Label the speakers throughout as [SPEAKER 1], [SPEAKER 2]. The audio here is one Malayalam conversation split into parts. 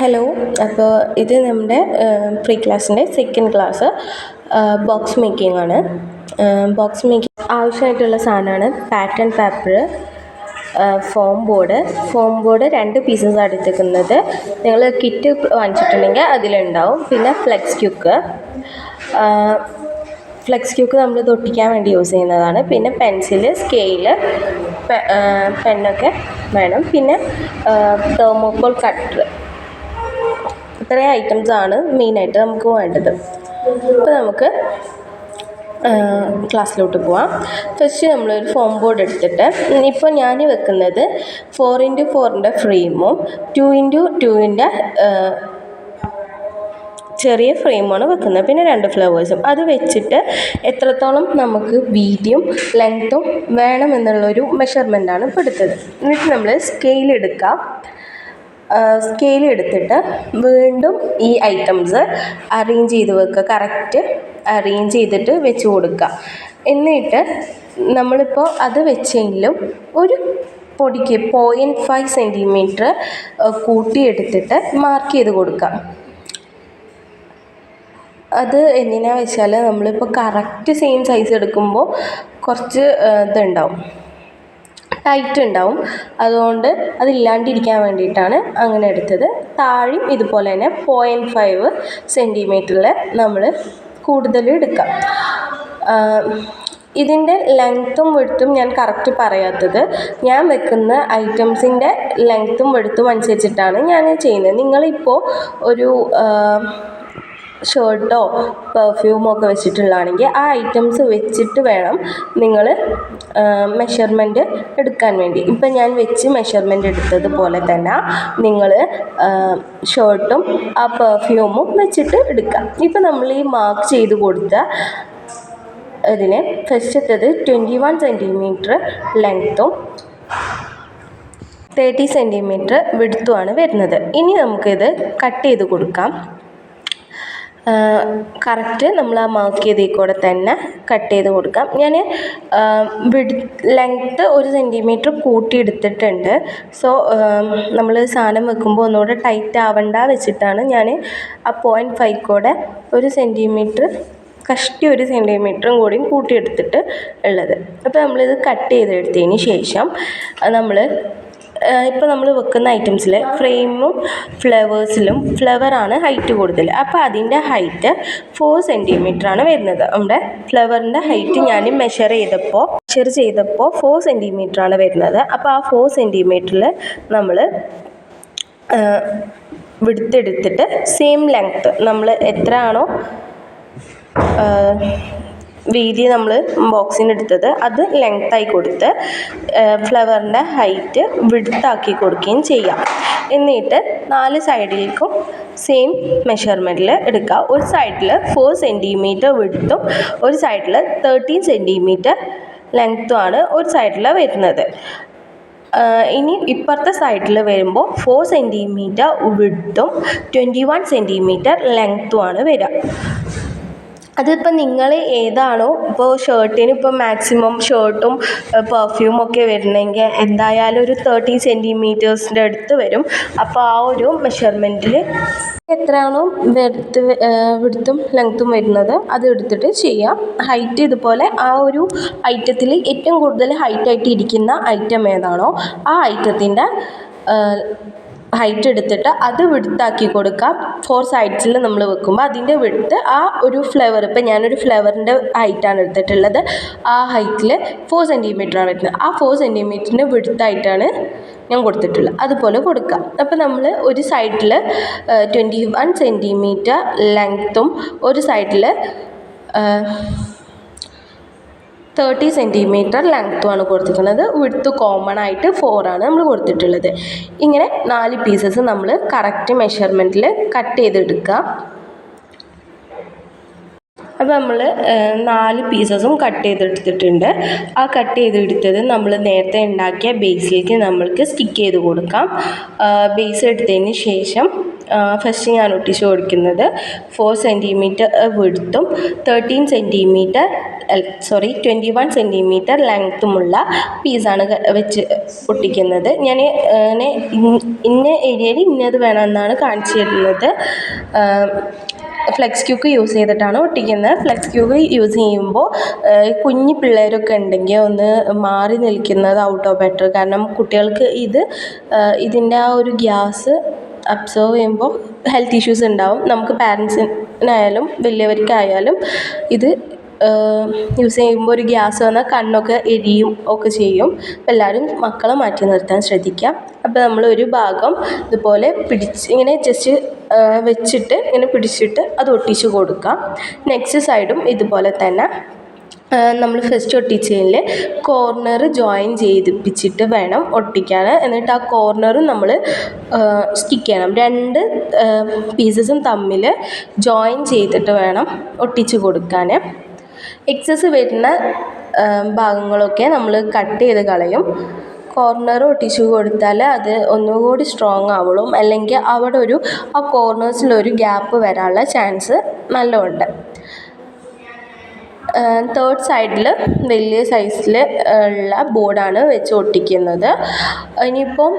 [SPEAKER 1] ഹലോ. അപ്പോൾ ഇത് നമ്മുടെ പ്രീ ക്ലാസ്സിൻ്റെ സെക്കൻഡ് ക്ലാസ് ബോക്സ് മേക്കിംഗ് ആണ്. ബോക്സ് മേക്കിംഗ് ആവശ്യമായിട്ടുള്ള സാധനമാണ് pattern paper, form board 2 pieces എടുത്തിരിക്കുന്നത്. നിങ്ങൾ കിറ്റ് വാങ്ങിച്ചിട്ടുണ്ടെങ്കിൽ അതിലുണ്ടാവും. പിന്നെ ഫ്ലെക്സ് ക്യൂക്ക് നമ്മൾ തൊട്ടിക്കാൻ വേണ്ടി യൂസ് ചെയ്യുന്നതാണ്. പിന്നെ പെൻസില്, സ്കെയില്, പെന്നൊക്കെ വേണം. പിന്നെ തെർമോക്കോൾ കട്ടർ. ഇത്രയും ഐറ്റംസാണ് മെയിനായിട്ട് നമുക്ക് വേണ്ടത്. അപ്പോൾ നമുക്ക് ക്ലാസ്സിലോട്ട് പോവാം. ഫസ്റ്റ് നമ്മളൊരു ഫോം ബോർഡ് എടുത്തിട്ട്, ഇപ്പോൾ ഞാൻ വെക്കുന്നത് 4x4 ഫ്രെയിമും 2x2 ചെറിയ ഫ്രെയിമാണ് വെക്കുന്നത്. പിന്നെ 2 ഫ്ലവേഴ്സും. അത് വെച്ചിട്ട് എത്രത്തോളം നമുക്ക് വീതിയും ലെങ്ത്തും വേണമെന്നുള്ളൊരു മെഷർമെൻറ്റാണ് ഇപ്പോൾ എടുത്തത്. എന്നിട്ട് നമ്മൾ സ്കെയിൽ എടുത്തിട്ട് വീണ്ടും ഈ ഐറ്റംസ് അറേഞ്ച് ചെയ്ത് വെക്കുക. കറക്റ്റ് അറേഞ്ച് ചെയ്തിട്ട് വെച്ച് കൊടുക്കുക. എന്നിട്ട് നമ്മളിപ്പോൾ അത് വെച്ചെങ്കിലും ഒരു പൊടിക്ക് 0.5 സെൻറ്റിമീറ്റർ കൂട്ടിയെടുത്തിട്ട് മാർക്ക് ചെയ്ത് കൊടുക്കുക. അത് എന്തിനാ വെച്ചാൽ നമ്മളിപ്പോൾ കറക്റ്റ് സെയിം സൈസ് എടുക്കുമ്പോൾ കുറച്ച് ടൈറ്റ് ഉണ്ടാവും. അതുകൊണ്ട് അതില്ലാണ്ടിരിക്കാൻ വേണ്ടിയിട്ടാണ് അങ്ങനെ എടുത്തത്. താഴെയും ഇതുപോലെ തന്നെ 0.5 സെൻറ്റിമീറ്ററിൽ നമ്മൾ കൂടുതൽ എടുക്കാം. ഇതിൻ്റെ ലെങ്ത്തും വിഡ്ത്തും ഞാൻ കറക്റ്റ് പറയാത്തത്, ഞാൻ വെക്കുന്ന ഐറ്റംസിൻ്റെ ലെങ്ത്തും വിഡ്ത്തും അനുസരിച്ചിട്ടാണ് ഞാൻ ചെയ്യുന്നത്. നിങ്ങളിപ്പോൾ ഒരു ഷർട്ടോ പെർഫ്യൂമോ ഒക്കെ വെച്ചിട്ടുള്ളതാണെങ്കിൽ ആ ഐറ്റംസ് വെച്ചിട്ട് വേണം നിങ്ങൾ മെഷർമെൻറ്റ് എടുക്കാൻ വേണ്ടി. ഇപ്പം ഞാൻ വെച്ച് മെഷർമെൻറ്റ് എടുത്തതുപോലെ തന്നെ നിങ്ങൾ ഷർട്ടും ആ പെർഫ്യൂമും വെച്ചിട്ട് എടുക്കാം. ഇപ്പം നമ്മൾ ഈ മാർക്ക് ചെയ്ത് കൊടുത്ത ഇതിന് ഫസ്റ്റത്തത് 21 സെൻറ്റിമീറ്റർ ലെങ്ത്തും 30 സെൻറ്റിമീറ്റർ വിഡ്ത്തുമാണ് വരുന്നത്. ഇനി നമുക്കിത് കട്ട് ചെയ്ത് കൊടുക്കാം. കറക്റ്റ് നമ്മൾ ആ മാർക്ക് ചെയ്തേ കൂടെ തന്നെ കട്ട് ചെയ്ത് കൊടുക്കാം. ഞാൻ ലെങ്ത്ത് 1 സെൻറ്റിമീറ്റർ കൂട്ടിയെടുത്തിട്ടുണ്ട്. സോ നമ്മൾ സാധനം വെക്കുമ്പോൾ ഒന്നുകൂടെ ടൈറ്റ് ആവണ്ട വെച്ചിട്ടാണ് ഞാൻ ആ 0.5 കൂടെ 1 സെൻറ്റിമീറ്റർ കഷ്ടി 1 സെൻറ്റിമീറ്ററും കൂടിയും കൂട്ടിയെടുത്തിട്ട് ഉള്ളത്. അപ്പോൾ നമ്മളിത് കട്ട് ചെയ്തെടുത്തതിന് ശേഷം ഇപ്പോൾ നമ്മൾ വെക്കുന്ന ഐറ്റംസിൽ ഫ്രെയിമും ഫ്ലവേഴ്സിലും ഫ്ലവറാണ് ഹൈറ്റ് കൂടുതൽ. അപ്പോൾ അതിൻ്റെ ഹൈറ്റ് 4 സെൻറ്റിമീറ്ററാണ് വരുന്നത്. നമ്മുടെ ഫ്ലവറിൻ്റെ ഹൈറ്റ് ഞാൻ മെഷർ ചെയ്തപ്പോൾ 4 സെൻറ്റിമീറ്ററാണ് വരുന്നത്. അപ്പോൾ ആ 4 സെൻറ്റിമീറ്ററിൽ നമ്മൾ വിഡ്ത്ത് എടുത്തിട്ട് സെയിം ലെങ്ത്ത് നമ്മൾ എത്രയാണോ വീതി നമ്മൾ ബോക്സിന് എടുത്തത് അത് ലെങ്ത്തായി കൊടുത്ത് ഫ്ലവറിൻ്റെ ഹൈറ്റ് വിഡ്ത്താക്കി കൊടുക്കുകയും ചെയ്യാം. എന്നിട്ട് 4 സൈഡിലേക്കും സെയിം മെഷർമെൻറ്റിൽ എടുക്കുക. ഒരു സൈഡിൽ 4 സെൻറ്റിമീറ്റർ വിഡ്ത്തും ഒരു സൈഡിൽ 13 സെൻറ്റിമീറ്റർ ലെങ്ത്തുമാണ് ഒരു സൈഡിൽ വരുന്നത്. ഇനി ഇപ്പുറത്തെ സൈഡിൽ വരുമ്പോൾ 4 സെൻറ്റിമീറ്റർ വിഡ്ത്തും 21 സെൻറ്റിമീറ്റർ ലെങ്ത്തുമാണ് വരിക. അതിപ്പോൾ നിങ്ങൾ ഏതാണോ, ഇപ്പോൾ ഷർട്ടിന് ഇപ്പോൾ മാക്സിമം ഷർട്ടും പെർഫ്യൂമൊക്കെ വരുന്നെങ്കിൽ എന്തായാലും ഒരു 30 സെൻറ്റിമീറ്റേഴ്സിൻ്റെ അടുത്ത് വരും. അപ്പോൾ ആ ഒരു മെഷർമെൻറ്റിൽ എത്രയാണോ വിഡ്ത്തും ലെങ്ത്തും വരുന്നത് അത് എടുത്തിട്ട് ചെയ്യാം. ഹൈറ്റ് ഇതുപോലെ ആ ഒരു ഐറ്റത്തിൽ ഏറ്റവും കൂടുതൽ ഹൈറ്റായിട്ട് ഇരിക്കുന്ന ഐറ്റം ഏതാണോ ആ ഐറ്റത്തിൻ്റെ ഹൈറ്റ് എടുത്തിട്ട് അത് വിഡ്ത്താക്കി കൊടുക്കാം. 4 സൈഡ്സിൽ നമ്മൾ വെക്കുമ്പോൾ അതിൻ്റെ വിഡ്ത്ത് ആ ഒരു ഫ്ലവർ, ഇപ്പോൾ ഞാനൊരു ഫ്ലവറിൻ്റെ ഹൈറ്റാണ് എടുത്തിട്ടുള്ളത്. ആ ഹൈറ്റിൽ 4 സെൻറ്റിമീറ്ററാണ് വരുന്നത്. ആ 4 സെൻറ്റിമീറ്ററിന് വിഡ്ത്തായിട്ടാണ് ഞാൻ കൊടുത്തിട്ടുള്ളത്. അതുപോലെ കൊടുക്കാം. അപ്പോൾ നമ്മൾ ഒരു സൈഡിൽ 21 സെൻറ്റിമീറ്റർ ലെങ്ത്തും ഒരു സൈഡിൽ 30 സെൻറ്റിമീറ്റർ ലെങ്ത്തുമാണ് കൊടുത്തിട്ടുള്ളത്. വിഡ്ത്ത് കോമൺ ആയിട്ട് 4 ആണ് നമ്മൾ കൊടുത്തിട്ടുള്ളത്. ഇങ്ങനെ 4 പീസസ് നമ്മൾ കറക്റ്റ് മെഷർമെൻറ്റിൽ കട്ട് ചെയ്തെടുക്കുക. അപ്പോൾ നമ്മൾ 4 പീസസും കട്ട് ചെയ്തെടുത്തിട്ടുണ്ട്. ആ കട്ട് ചെയ്തെടുത്തത് നമ്മൾ നേരത്തെ ഉണ്ടാക്കിയ ബേസിലേക്ക് നമ്മൾക്ക് സ്റ്റിക്ക് ചെയ്ത് കൊടുക്കാം. ബേസ് എടുത്തതിന് ശേഷം ഫസ്റ്റ് ഞാൻ ഒട്ടിച്ച് കൊടുക്കുന്നത് 4 സെൻറ്റിമീറ്റർ വിഡ്ത്തും 21 സെൻറ്റിമീറ്റർ ലെങ്ത്തുമുള്ള പീസാണ് വെച്ച് ഒട്ടിക്കുന്നത്. ഞാൻ ഇന്ന ഏരിയയിൽ ഇന്നത് വേണമെന്നാണ് കാണിച്ചു തരുന്നത്. ഫ്ലെക്സ് ക്യൂക്ക് യൂസ് ചെയ്തിട്ടാണ് ഒട്ടിക്കുന്നത്. ഫ്ലെക്സ് ക്യൂക്ക് യൂസ് ചെയ്യുമ്പോൾ കുഞ്ഞു പിള്ളേരൊക്കെ ഉണ്ടെങ്കിൽ ഒന്ന് മാറി നിൽക്കുന്നത് ഔട്ട് ഓഫ് ബെറ്റർ. കാരണം കുട്ടികൾക്ക് ഇതിൻ്റെ ആ ഒരു ഗ്യാസ് അബ്സോർവ് ചെയ്യുമ്പോൾ ഹെൽത്ത് ഇഷ്യൂസ് ഉണ്ടാവും. നമുക്ക് പാരൻസിനായാലും വലിയവർക്കായാലും ഇത് യൂസ് ചെയ്യുമ്പോൾ ഒരു ഗ്യാസ് വന്നാൽ കണ്ണൊക്കെ എരിയും ഒക്കെ ചെയ്യും. അപ്പോൾ എല്ലാവരും മക്കളെ മാറ്റി നിർത്താൻ ശ്രദ്ധിക്കുക. അപ്പോൾ നമ്മൾ ഒരു ഭാഗം ഇതുപോലെ ഇങ്ങനെ ജസ്റ്റ് വെച്ചിട്ട് ഇങ്ങനെ പിടിച്ചിട്ട് അത് ഒട്ടിച്ച് കൊടുക്കാം. നെക്സ്റ്റ് സൈഡും ഇതുപോലെ തന്നെ നമ്മൾ ഫസ്റ്റ് ഒട്ടിച്ചതിൽ കോർണർ ജോയിൻ ചെയ്തിപ്പിച്ചിട്ട് വേണം ഒട്ടിക്കാൻ. എന്നിട്ട് ആ കോർണറും നമ്മൾ സ്റ്റിക്ക് ചെയ്യണം. 2 പീസസും തമ്മിൽ ജോയിൻ ചെയ്തിട്ട് വേണം ഒട്ടിച്ച് കൊടുക്കാൻ. എക്സസ് വരുന്ന ഭാഗങ്ങളൊക്കെ നമ്മൾ കട്ട് ചെയ്ത് കളയും. കോർണർ ഒട്ടിച്ചു കൊടുത്താൽ അത് ഒന്നുകൂടി സ്ട്രോങ് ആവുള്ളൂ. അല്ലെങ്കിൽ അവിടെ ആ കോർണേഴ്സിലൊരു ഗ്യാപ്പ് വരാനുള്ള ചാൻസ് നല്ലതുണ്ട്. തേർഡ് സൈഡിൽ വലിയ സൈസിൽ ഉള്ള ബോർഡാണ് വെച്ച് ഒട്ടിക്കുന്നത്. ഇനിയിപ്പം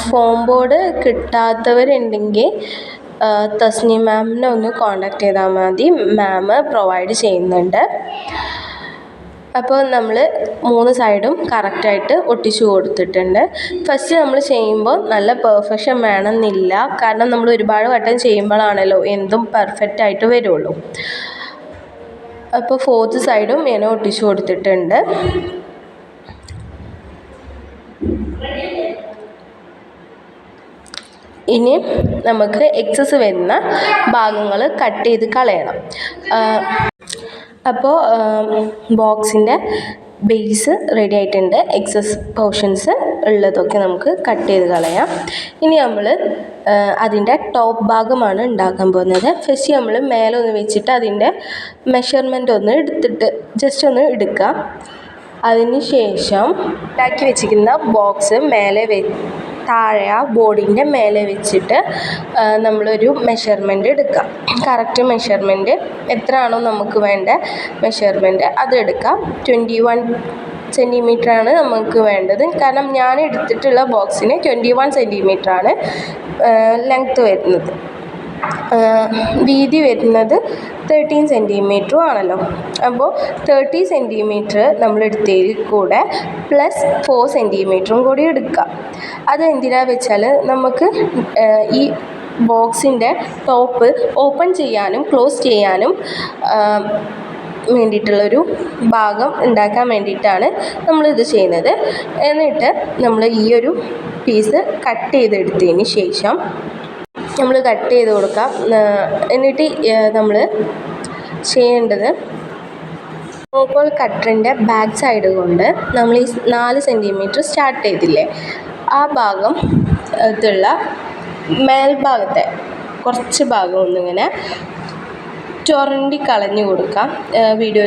[SPEAKER 1] ഫോം ബോർഡ് കിട്ടാത്തവരുണ്ടെങ്കിൽ തസ്നി മാമിനെ ഒന്ന് കോൺടാക്ട് ചെയ്താൽ മതി. മാം പ്രൊവൈഡ് ചെയ്യുന്നുണ്ട്. അപ്പോൾ നമ്മൾ 3 സൈഡും കറക്റ്റായിട്ട് ഒട്ടിച്ചു കൊടുത്തിട്ടുണ്ട്. ഫസ്റ്റ് നമ്മൾ ചെയ്യുമ്പോൾ നല്ല പെർഫെക്ഷൻ വേണമെന്നില്ല. കാരണം നമ്മൾ ഒരുപാട് വട്ടം ചെയ്യുമ്പോഴാണല്ലോ എന്തും പെർഫെക്റ്റ് ആയിട്ട് വരുള്ളൂ. അപ്പോൾ 4th സൈഡും ഞാൻ ഒട്ടിച്ചു കൊടുത്തിട്ടുണ്ട്. ഇനി നമുക്ക് എക്സസ് വരുന്ന ഭാഗങ്ങൾ കട്ട് ചെയ്ത് കളയണം. അപ്പോൾ ബോക്സിൻ്റെ ബേസ് റെഡി ആയിട്ടുണ്ട്. എക്സസ് പോർഷൻസ് ഉള്ളതൊക്കെ നമുക്ക് കട്ട് ചെയ്ത് കളയാം. ഇനി നമ്മൾ അതിൻ്റെ ടോപ്പ് ഭാഗമാണ് ഉണ്ടാക്കാൻ പോകുന്നത്. ഫസ്റ്റ് നമ്മൾ മേലെ ഒന്ന് വെച്ചിട്ട് അതിൻ്റെ മെഷർമെൻ്റ് ഒന്ന് എടുത്തിട്ട് ജസ്റ്റ് ഒന്ന് എടുക്കുക. അതിന് ശേഷം ഉണ്ടാക്കി വെച്ചിരിക്കുന്ന ബോക്സ് താഴെ ആ ബോർഡിൻ്റെ മേലെ വെച്ചിട്ട് നമ്മളൊരു മെഷർമെൻ്റ് എടുക്കുക. കറക്റ്റ് മെഷർമെൻറ്റ് എത്രയാണോ നമുക്ക് വേണ്ട മെഷർമെൻറ്റ് അത് എടുക്കാം. 21 സെൻറ്റിമീറ്ററാണ് നമുക്ക് വേണ്ടത്. കാരണം ഞാൻ എടുത്തിട്ടുള്ള ബോക്സിന് 21 സെൻറ്റിമീറ്ററാണ് ലെങ്ത്ത് വരുന്നത്. വീതി വരുന്നത് 13 സെൻറ്റിമീറ്ററും ആണല്ലോ. അപ്പോൾ 30 സെൻറ്റിമീറ്റർ നമ്മൾ എടുത്തതിൽ കൂടെ പ്ലസ് 4 സെൻറ്റിമീറ്ററും കൂടി എടുക്കുക. അത് എന്തിനാണെന്ന് വെച്ചാൽ നമുക്ക് ഈ ബോക്സിൻ്റെ ടോപ്പ് ഓപ്പൺ ചെയ്യാനും ക്ലോസ് ചെയ്യാനും വേണ്ടിയിട്ടുള്ളൊരു ഭാഗം ഉണ്ടാക്കാൻ വേണ്ടിയിട്ടാണ് നമ്മളിത് ചെയ്യുന്നത്. എന്നിട്ട് നമ്മൾ ഈ ഒരു പീസ് കട്ട് ചെയ്തെടുത്തതിന് ശേഷം നമ്മൾ കട്ട് ചെയ്ത് കൊടുക്കാം. എന്നിട്ട് നമ്മൾ ചെയ്യേണ്ടത് നോക്കോൾ കട്ടറിൻ്റെ ബാക്ക് സൈഡ് കൊണ്ട് നമ്മൾ ഈ 4 സെൻറ്റിമീറ്റർ സ്റ്റാർട്ട് ചെയ്തില്ലേ, ആ ഭാഗം ഇതുള്ള മേൽഭാഗത്തെ കുറച്ച് ഭാഗം ഒന്നിങ്ങനെ ചുരണ്ടി കളഞ്ഞു കൊടുക്കാം. വീഡിയോയിൽ